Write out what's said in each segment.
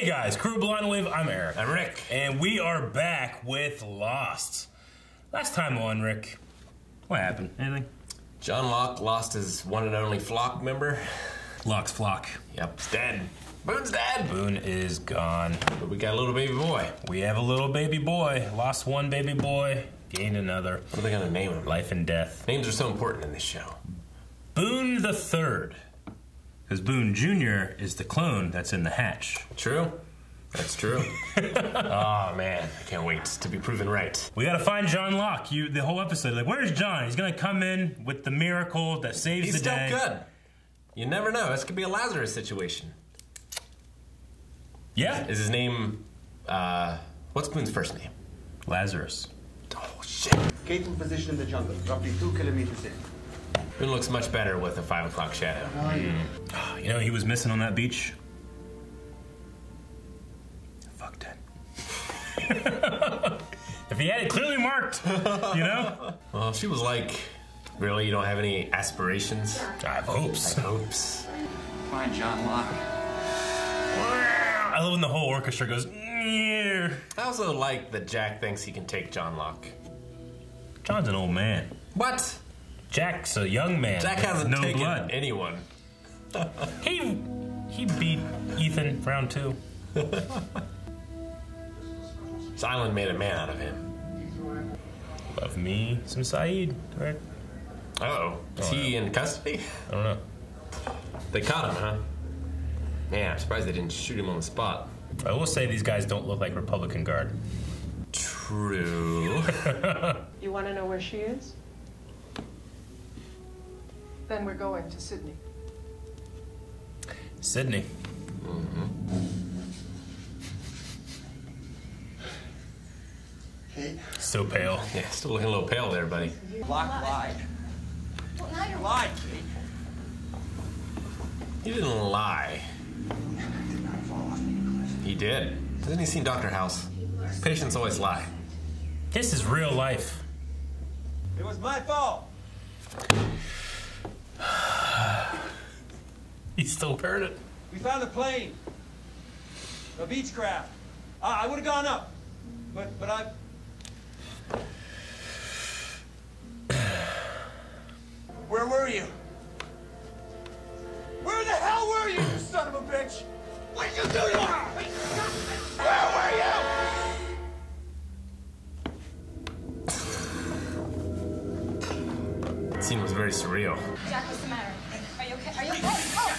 guys, Crew Blind Wave, I'm Eric. I'm Rick. And we are back with Lost. Last time on, Rick, what happened? Anything? John Locke lost his one and only flock member. Locke's flock. Yep, he's dead. Boone's dead. Boone is gone. But we got a little baby boy. We have a little baby boy. Lost one baby boy, gained another. What are they gonna name him? Life and death. Names are so important in this show. Boone the Third. Because Boone Jr. is the clone that's in the hatch. True. That's true. Oh man, I can't wait to be proven right. We gotta find John Locke. The whole episode, like, where's John? He's gonna come in with the miracle that saves the day. He's still good. You never know. This could be a Lazarus situation. Yeah. Is his name, what's Boone's first name? Lazarus. Oh shit. Gated position in the jungle, roughly 2 kilometers in. Boone looks much better with a 5 o'clock shadow. You know, he was missing on that beach. Fuck 10. If he had it clearly marked, you know? Well, she was like, really, you don't have any aspirations? I have hopes. I have hopes. Find John Locke. I love when the whole orchestra goes, "Nyeh." I also like that Jack thinks he can take John Locke. John's an old man. What? Jack's a young man. Jack hasn't no taken blood. anyone. He beat Ethan round 2. Silent made a man out of him. Love me some Saeed, right? Uh-oh. Is he in custody? I don't know. They caught him, huh? Man, I'm surprised they didn't shoot him on the spot. I will say these guys don't look like Republican Guard. True. You want to know where she is? Then we're going to Sydney. Sydney. Kate? So pale. Yeah, still looking a little pale there, buddy. Locke lied. Well, now you're Lied, Kate. He didn't lie. Did not fall off the cliff. He did. Hasn't he seen Dr. House? Patients always lie. This is real life. It was my fault. He's still wearing it. We found a plane. A Beechcraft. I would have gone up. But I... Where were you? Where the hell were you, you son of a bitch? What did you do to her? Where were you? The scene was very surreal. Jack, what's the matter? Are you okay? Are you okay? Oh!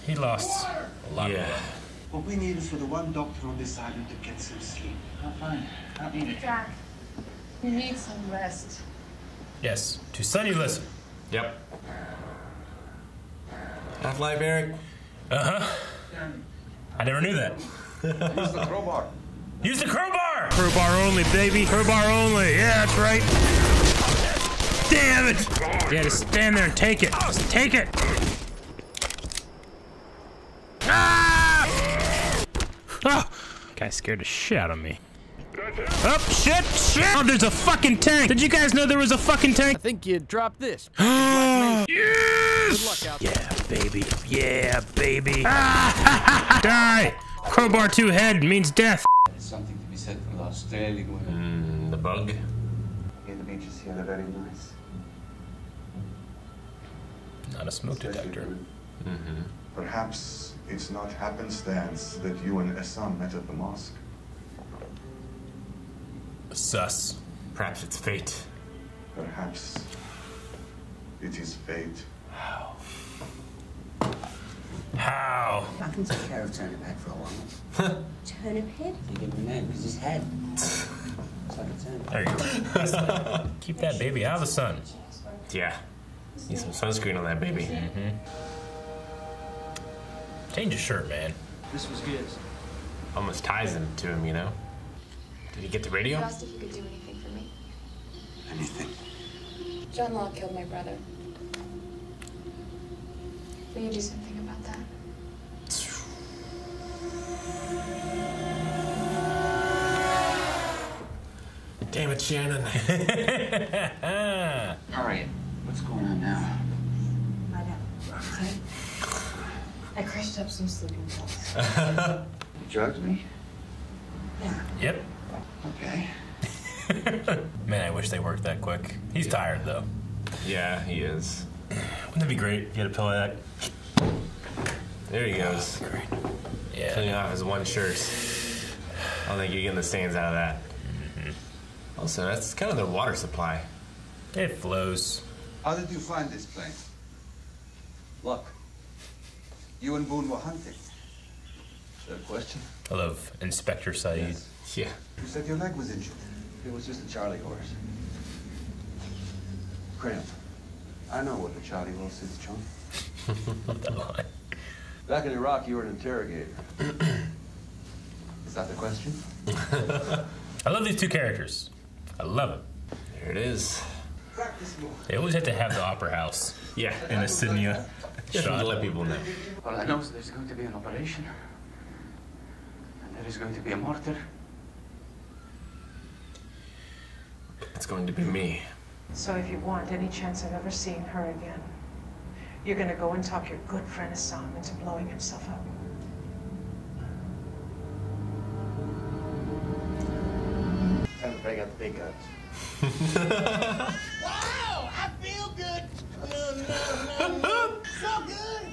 He lost a lot of Yeah. blood. What we need is for the one doctor on this island to get some sleep. I'm fine. I don't need it. Jack, you need some rest. Yes. To Sonny, listen. Yep. Half-Life, Eric? Uh-huh. I never knew that. Use the crowbar. Use the crowbar! Crowbar only, baby. Crowbar only. Yeah, that's right. Damn it! Yeah, just stand there and take it. Just take it. Ah! Oh! Guy scared the shit out of me. Oh, shit! Oh, there's a fucking tank! Did you guys know there was a fucking tank? I think you dropped this. Yes! Good luck out there. Yeah, baby. Yeah, baby. Ah! Die! Crowbar 2 head means death. There's something to be said for the Australian women. The bug? Yeah, the beaches here are very nice. Not a smoke detector. Perhaps it's not happenstance that you and Essam met at the mosque. Sus. Perhaps it's fate. Perhaps it is fate. How? How? I can take care of Turnip Head for a while. Turnip head? You give him a name because his head. It's like a turnip. There you go. Keep that baby out of the sun. Yeah. Need some sunscreen on that baby. Change your shirt, man. This was his. Almost ties him to him, you know? Did he get the radio? You asked if you could do anything for me. Anything. John Locke killed my brother. Will you do something about that? Damn it, Shannon. Harriet, what's going on now? I know. I crushed up some sleeping pills. drugged me? Yep. Okay. Man, I wish they worked that quick. He's tired, though. Yeah, he is. Wouldn't it be great? Get a pillow that. There he goes. Great. Yeah. Cleaning off his one shirt. I don't think you're getting the stains out of that. Also, that's kind of the water supply. It flows. How did you find this plane? Look, you and Boone were hunting. Is that a question? I love Inspector Said. Yes. Yeah. You said your leg was injured. It was just a Charlie horse. Cramp. I know what the Charlie horse is, John. Love that line. Back in Iraq, you were an interrogator. Is that the question? I love these two characters. I love it. There it is. Practice more. They always have to have the opera house Yeah. in a Sydney Just shot. to let people know. All I know is there's going to be an operation. And there is going to be a martyr. It's going to be me. So if you want any chance of ever seeing her again, you're gonna go and talk your good friend Assam into blowing himself up. Time to break out the big guns. Wow, I feel good. So good.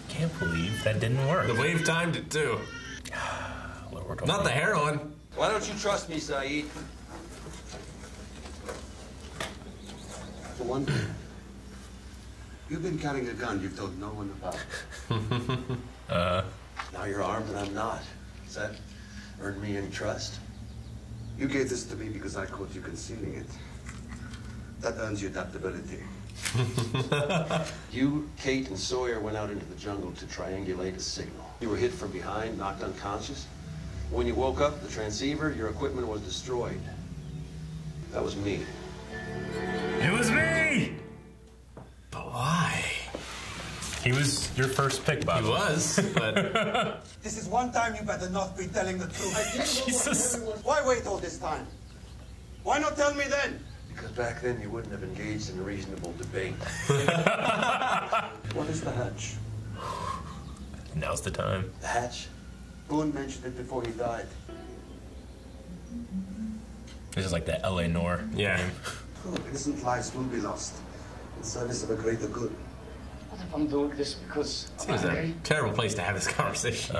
Can't believe that didn't work. The wave timed it too. Lord, Not the heroin. Why don't you trust me, Saeed? For one thing, you've been carrying a gun you've told no one about. Now you're armed and I'm not. Does that earn me any trust? You gave this to me because I caught you concealing it. That earns you adaptability. You, Kate, and Sawyer went out into the jungle to triangulate a signal. You were hit from behind, knocked unconscious. When you woke up, the transceiver, your equipment was destroyed. That was me. It was me! But why? He was your first pick, Bob. He was, but This is one time you better not be telling the truth. Jesus. Why wait all this time? Why not tell me then? Because back then you wouldn't have engaged in a reasonable debate. What is the hatch? Now's the time. The hatch? Boone mentioned it before he died. This is like that L.A. Noir. yeah. Good. Innocent lives will be lost in service of a greater good. What if I'm doing this because Seems a terrible place to have this conversation.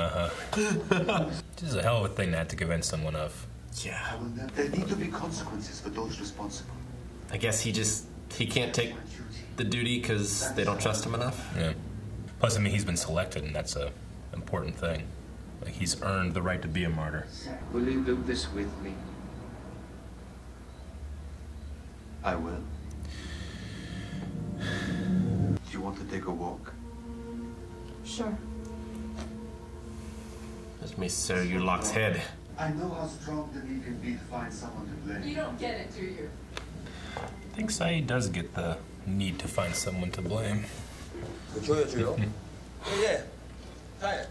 This is a hell of a thing to have to convince someone of. Yeah. There need to be consequences for those responsible. I guess he can't take the duty because they don't trust him enough. Yeah. Plus, I mean, he's been selected, and that's a important thing. Like, he's earned the right to be a martyr. Will you do this with me? I will. Do you want to take a walk? Sure. Let me sew you Locke's head. I know how strong the need can be to find someone to blame. You don't get it, do you? I think Saeed does get the need to find someone to blame. Oh, yeah. Tie it.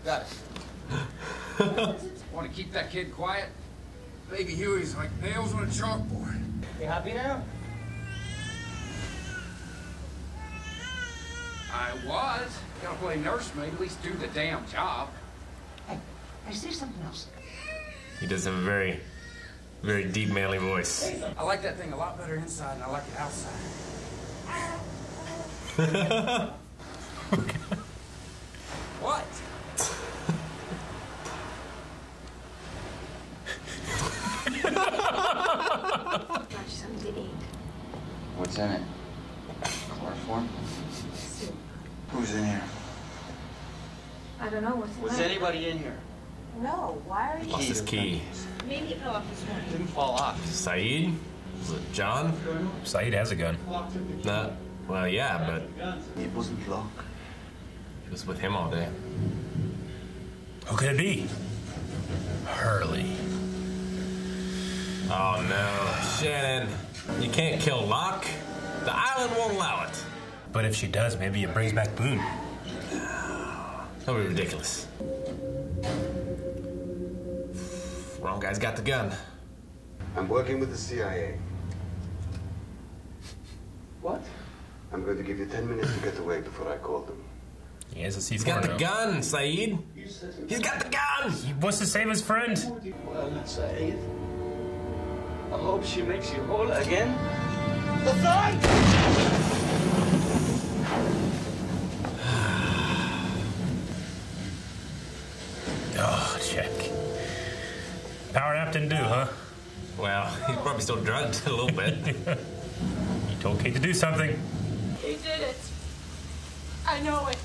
Got it. Want to keep that kid quiet? Baby Huey's like nails on a chalkboard. You happy now? I was. Gotta play nursemaid, at least do the damn job. Hey, is there something else? He does have a very, very deep, manly voice. I like that thing a lot better inside than I like it outside. What? Got you something to eat. What's in it? Chloroform? Soup. Who's in here? I don't know what's in Was there. anybody in here? No, why are you? Lost his key. Maybe it fell off this morning. Didn't fall off. Saeed? Was it John? Saeed has a gun. Not. Well, yeah, but It wasn't Locke. he was with him all day. Who could it be? Hurley. Oh no, Shannon! You can't kill Locke. The island won't allow it. But if she does, maybe it brings back Boone. That'll be ridiculous. Wrong guy's got the gun. I'm working with the CIA. What? I'm going to give you 10 minutes to get away before I call them. He has a C4 He's got the now. gun, Saeed. He's got the gun. He wants to save his friend. Well, Saeed, I hope she makes you whole again. Oh, check. Power nap didn't do, huh? Well, he's probably still drugged a little bit. You told Kate to do something. He did it. I know it.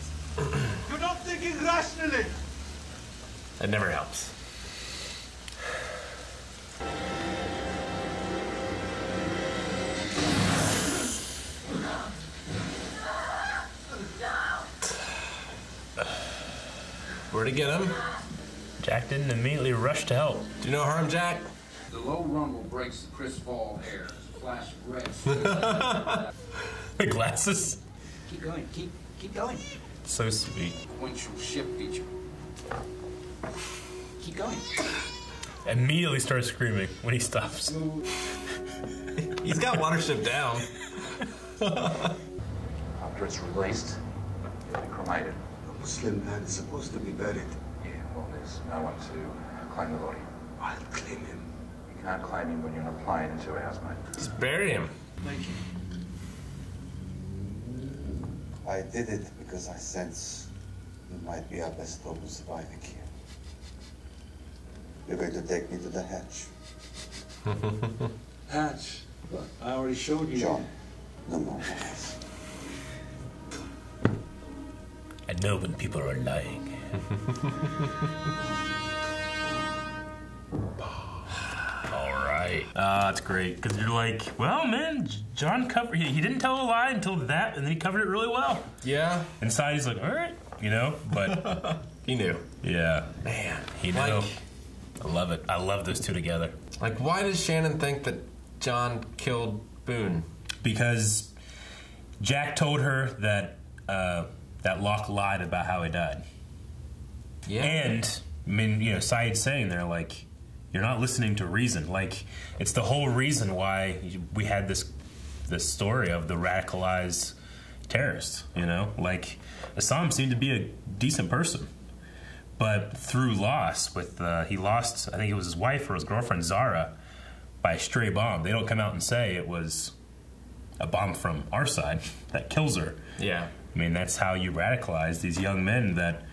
You're not thinking rationally. It never helps. Where'd he get him? Jack didn't immediately rush to help. Do you know harm, Jack? The low rumble breaks the crisp fall air. There's a flash of red. The glasses. Keep going. Keep going. So sweet. Sequential ship feature. Keep going. Immediately starts screaming when he stops. He's got Watership down. After it's released, it'll be cremated. A Muslim man is supposed to be buried. Yeah, well, there's no one to claim the body. I'll claim him. You can't claim him when you're on a plane in 2 hours, mate. Just bury him. Thank you. I did it because I sense you might be our best hope of surviving here. You're going to take me to the hatch. Hatch. Look, I already showed you. John, no more lies. I know when people are lying. All right. That's great. Because you're like, well, man, John covered. He didn't tell a lie until that, and then he covered it really well. Yeah. Inside, he's like, all right, you know, but He knew. yeah, Man. he knew. Like, I love it. I love those two together. like, why does Shannon think that John killed Boone? Because Jack told her that that Locke lied about how he died. Yeah. And, I mean, you know, Saeed's saying there, like, you're not listening to reason. Like, it's the whole reason why we had this story of the radicalized terrorist, you know? Like, Assam seemed to be a decent person. But through loss, he lost, I think it was his wife or his girlfriend, Zara, by a stray bomb. They don't come out and say it was a bomb from our side that kills her. Yeah. I mean, that's how you radicalize these young men that,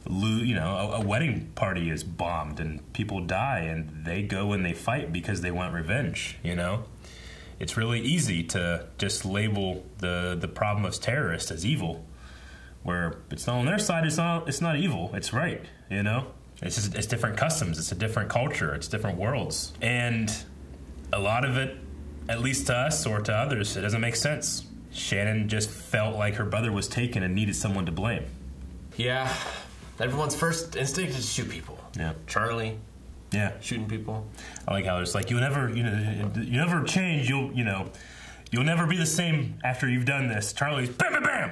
you know, a wedding party is bombed and people die and they go and they fight because they want revenge, you know? It's really easy to just label the problem of terrorists as evil, where it's not on their side, it's not evil, it's right, you know? It's different customs, it's a different culture, it's different worlds. And a lot of it, at least to us or to others, it doesn't make sense. Shannon just felt like her brother was taken and needed someone to blame. Yeah. Everyone's first instinct is to shoot people. Yeah. Charlie. Yeah. Shooting people. I like how it's like, you never change, you'll never be the same after you've done this. Charlie's bam, bam, bam!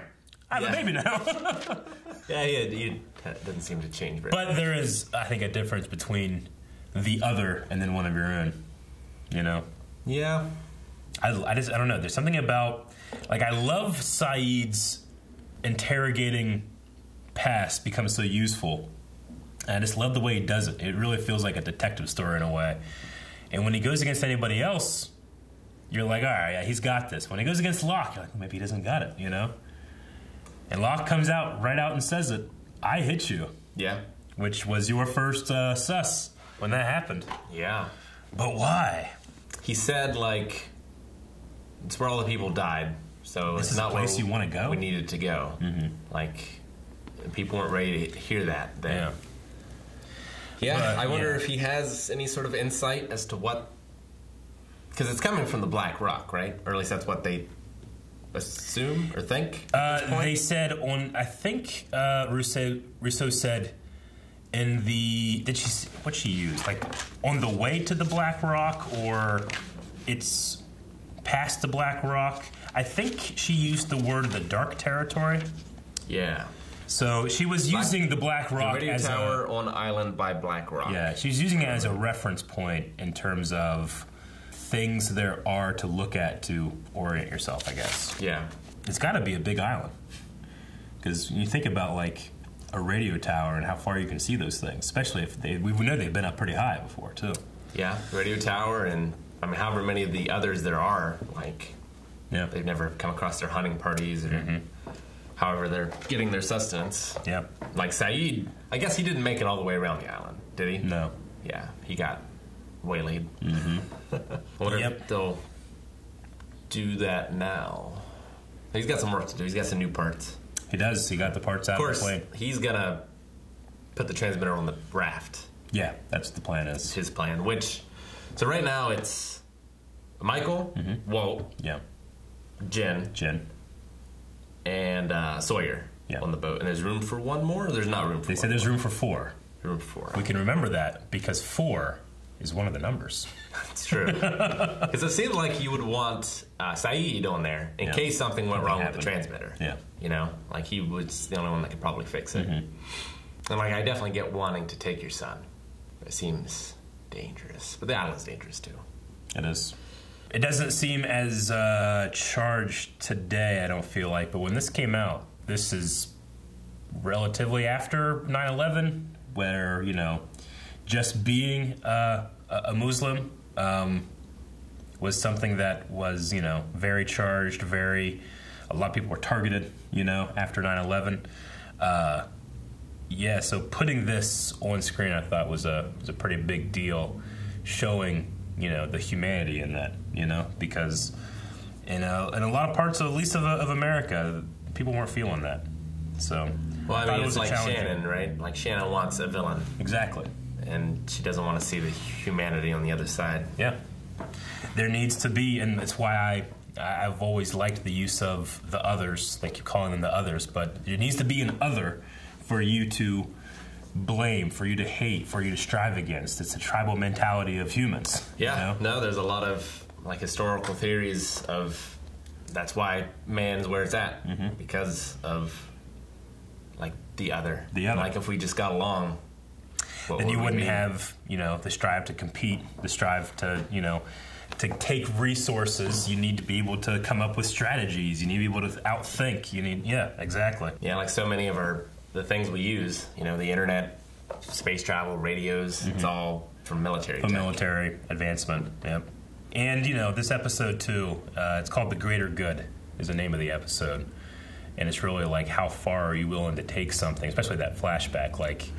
I have a baby now. Yeah, he doesn't seem to change very much. But there is, I think, a difference between the other and then one of your own, you know? Yeah. I don't know. There's something about, like, I love Saeed's interrogating past becomes so useful. And I just love the way he does it. It really feels like a detective story in a way. And when he goes against anybody else, you're like, all right, yeah, he's got this. When he goes against Locke, you're like, maybe he doesn't got it, you know? And Locke comes right out and says it. I hit you. Yeah. Which was your first sus when that happened. Yeah. But why? He said, like, it's where all the people died. So This it's is not the place where you want to go? we needed to go. Mm-hmm. Like, people weren't ready to hear that then. Yeah. Yeah, But, I wonder yeah. if he has any sort of insight as to what... Because it's coming from the Black Rock, right? Or at least that's what they assume or think at this point? They said on, I think Rousseau said in the, what'd she use? Like, on the way to the Black Rock, or it's past the Black Rock. I think she used the word the Dark Territory. Yeah. So she was using the Black Rock the radio as tower on island by Black Rock. Yeah, she's using it as a reference point in terms of things there are to look at to orient yourself, I guess. Yeah. it's got to be a big island. Because you think about, like, a radio tower and how far you can see those things, especially if we know they've been up pretty high before, too. Yeah, radio tower, and, I mean, however many of the others there are, like, they've never come across their hunting parties or however they're getting their sustenance. Yeah. Like Saeed, I guess he didn't make it all the way around the island, did he? No. Yeah, he got waylaid. I wonder if they'll do that now. He's got some work to do. He's got some new parts. He does. He got the parts out of the plane. Of course, he's going to put the transmitter on the raft. Yeah, that's the plan is. It's his plan, which... So right now it's Michael, Walt, Jen, and Sawyer on the boat. And there's room for one more, or there's not room for They said there's room for 4. Room for 4. We can remember that because 4 is one of the numbers. It's true. Because it seems like you would want Saeed on there in case something went wrong with the transmitter. Yeah. You know? Like he was the only one that could probably fix it. And like I definitely get wanting to take your son. It seems dangerous. But the island's dangerous too. It is. It doesn't seem as charged today, I don't feel like. But when this came out, this is relatively after 9/11, where, you know, just being a Muslim was something that was, you know, very charged, a lot of people were targeted, you know, after 9/11. Yeah, so putting this on screen I thought was a pretty big deal, showing, you know, the humanity in that, you know, because in a lot of parts, at least of America, people weren't feeling that. So, well, I mean, it's like Shannon, right? Like Shannon wants a villain. Exactly. And she doesn't want to see the humanity on the other side. Yeah. There needs to be, and that's why I've always liked the use of the others. They keep calling them the others, but there needs to be an other for you to blame, for you to hate, for you to strive against. It's a tribal mentality of humans. Yeah. You know? No, there's a lot of like historical theories of that's why man's where it's at because of like the other. Like if we just got along, then you wouldn't have, you know, the strive to compete, the strive to, you know, to take resources. You need to be able to come up with strategies. You need to be able to outthink. You need, exactly. Yeah, like so many of the things we use, you know, the internet, space travel, radios, it's all from military. From military advancement, yep. And, you know, this episode, too, it's called The Greater Good is the name of the episode. And it's really like, how far are you willing to take something, especially that flashback. Like,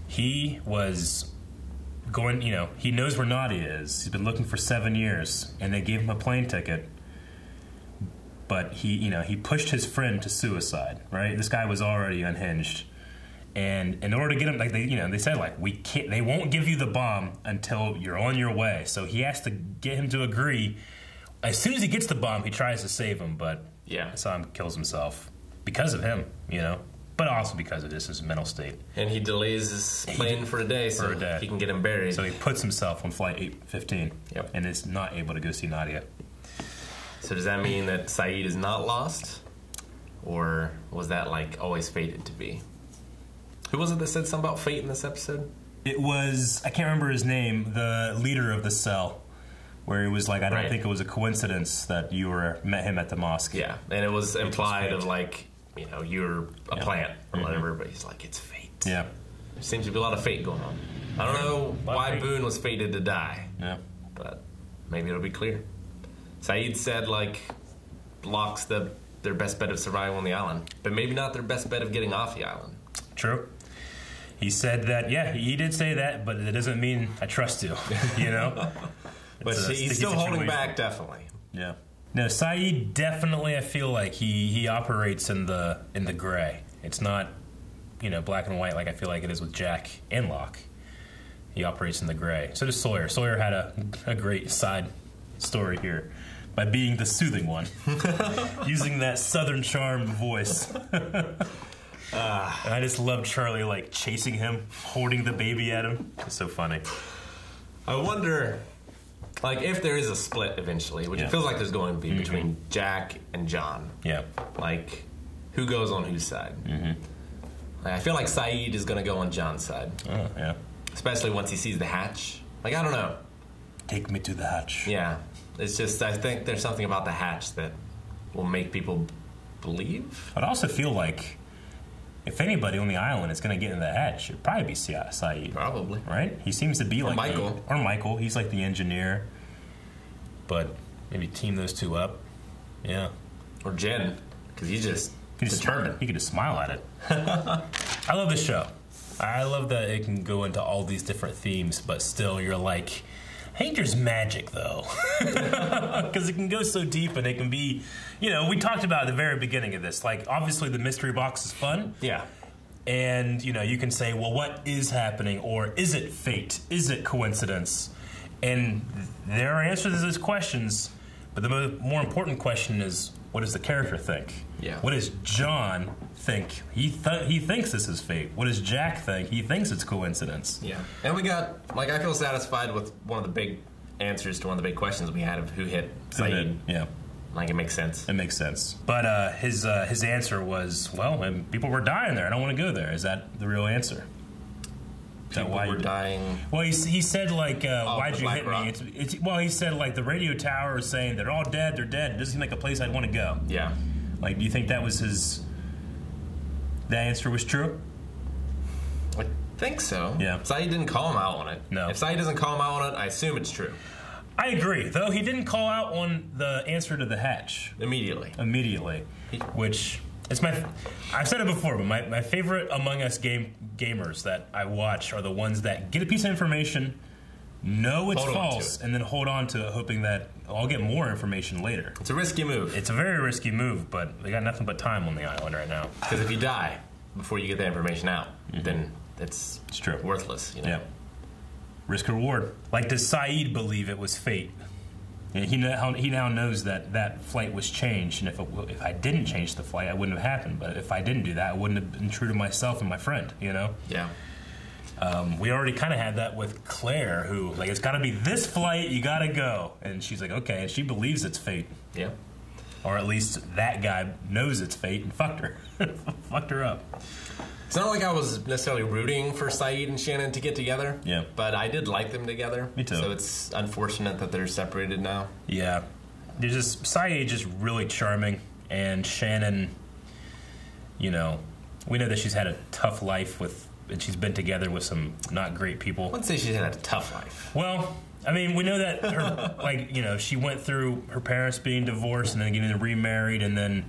he was going, you know, he knows where Nadia is. He's been looking for 7 years, and they gave him a plane ticket. But he, you know, he pushed his friend to suicide, right? This guy was already unhinged. And in order to get him, like, they said, like, we can't, they won't give you the bomb until you're on your way. So he has to get him to agree. As soon as he gets the bomb, he tries to save him, but Sam kills himself because of him, you know, but also because of his mental state. And he delays his plane for a day so he can get him buried. So he puts himself on flight 815 and is not able to go see Nadia. So does that mean that Saeed is not lost? Or was that, like, always fated to be? Who was it that said something about fate in this episode? It was, I can't remember his name, the leader of the cell, where he was like, I don't think it was a coincidence that you met him at the mosque. Yeah, and it was implied of, like, you know, you're a plant or whatever, but he's like, it's fate. Yeah. There seems to be a lot of fate going on. I don't know why Boone was fated to die. Yeah. But maybe it'll be clear. Saeed said, like, Locke's their best bet of survival on the island, but maybe not their best bet of getting off the island. True. He said that, he did say that, but it doesn't mean I trust you, you know? But he's still holding back, definitely. Yeah. No, Saeed definitely, I feel like he operates in the gray. It's not, you know, black and white like I feel like it is with Jack and Locke. He operates in the gray. So does Sawyer. Sawyer had a great side story here by being the soothing one, using that southern charm voice. And I just love Charlie, like, chasing him, holding the baby at him. It's so funny. I wonder, like, if there is a split eventually, which it feels like there's going to be between Jack and John. Yeah. Like, who goes on whose side? Like, I feel like Saeed is going to go on John's side. Oh, yeah. Especially once he sees the hatch. Like, I don't know. Take me to the hatch. Yeah. It's just, I think there's something about the hatch that will make people believe. I'd also feel like if anybody on the island is going to get in the hatch, it'd probably be Saeed. Probably. Right? He seems to be like Michael. Or Michael. He's like the engineer. But maybe team those two up. Yeah. Or Jen, because he's just determined. He could just smile at it. I love this show. I love that it can go into all these different themes, but still you're like, I think there's magic, though. Because it can go so deep and it can be, you know, we talked about at the very beginning of this. Like, obviously the mystery box is fun. Yeah. And, you know, you can say, well, what is happening? Or is it fate? Is it coincidence? And there are answers to those questions. But the more important question is, what does the character think? Yeah. What does John think? He thinks this is fate. What does Jack think? He thinks it's coincidence. Yeah. And we got, like, I feel satisfied with one of the big answers to one of the big questions we had of who hit Saeed. Yeah. Like, it makes sense. It makes sense. But his answer was, well, people were dying there. I don't want to go there. Is that the real answer? People were dying. Well, he said, like, why'd you hit me? Well, he said, like, the radio tower is saying they're all dead, they're dead. It doesn't seem like a place I'd want to go. Yeah. Like, do you think that was that answer was true? I think so. Yeah. Saeed didn't call him out on it. No. If Saeed doesn't call him out on it, I assume it's true. I agree, though he didn't call out on the answer to the hatch. Immediately. Which... I've said it before, but my favorite Among Us gamers that I watch are the ones that get a piece of information, know it's false, and then hold on to it, hoping that I'll get more information later. It's a risky move. It's a very risky move, but we got nothing but time on the island right now. Because if you die before you get that information out, then it's true. Worthless. You know? Yeah. Risk reward. Like, does Saeed believe it was fate? He now knows that that flight was changed, and if I didn't change the flight, it wouldn't have happened. But if I didn't do that, I wouldn't have been true to myself and my friend, you know? Yeah. We already kind of had that with Claire, who, like, it's got to be this flight, you got to go. And she's like, okay, and she believes it's fate. Yeah. Or at least that guy knows it's fate and fucked her. Fucked her up. It's not like I was necessarily rooting for Saeed and Shannon to get together. Yeah. But I did like them together. Me too. So it's unfortunate that they're separated now. Yeah. There's just, Saeed just really charming, and Shannon, you know, we know that she's had a tough life and she's been together with some not great people. I wouldn't say she's had a tough life. Well, I mean, we know that her, like, you know, she went through her parents being divorced and then getting remarried, and then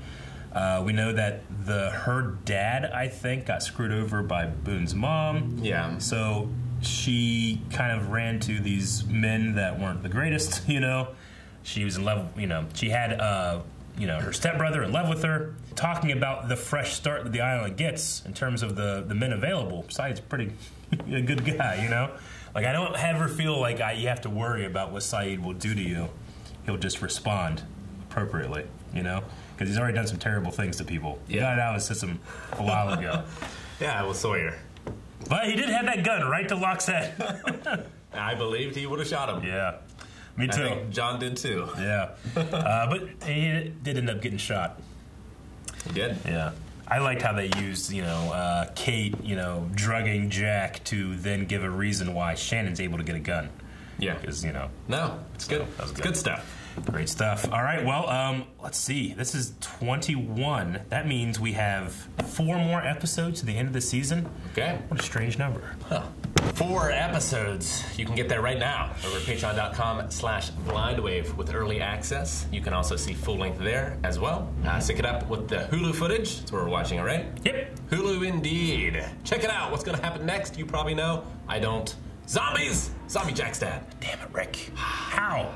we know that her dad, I think, got screwed over by Boone's mom. Yeah. So she kind of ran to these men that weren't the greatest, you know. She was in love, you know, she had, you know, her stepbrother in love with her. Talking about the fresh start that the island gets in terms of the men available, Saeed's pretty a good guy, you know. Like, I don't ever feel like you have to worry about what Saeed will do to you. He'll just respond appropriately, you know. Because he's already done some terrible things to people. He got it out of his system a while ago. Yeah, with Sawyer. But he did have that gun right to Locke's head. I believed he would have shot him. Yeah. Me too. I think John did too. Yeah. But he did end up getting shot. He did? Yeah. I liked how they used, you know, Kate, you know, drugging Jack to then give a reason why Shannon's able to get a gun. Yeah. Because, you know. No, it's good. That was good stuff. Great stuff. All right, well, let's see. This is 21. That means we have 4 more episodes to the end of the season. Okay. What a strange number. Huh. 4 episodes. You can get that right now over at patreon.com/blindwave with early access. You can also see full length there as well. Sync it up with the Hulu footage. That's where we're watching, all right? Yep. Hulu indeed. Check it out. What's going to happen next? You probably know. I don't. Zombies! Zombie Jack's dad. Damn it, Rick. How?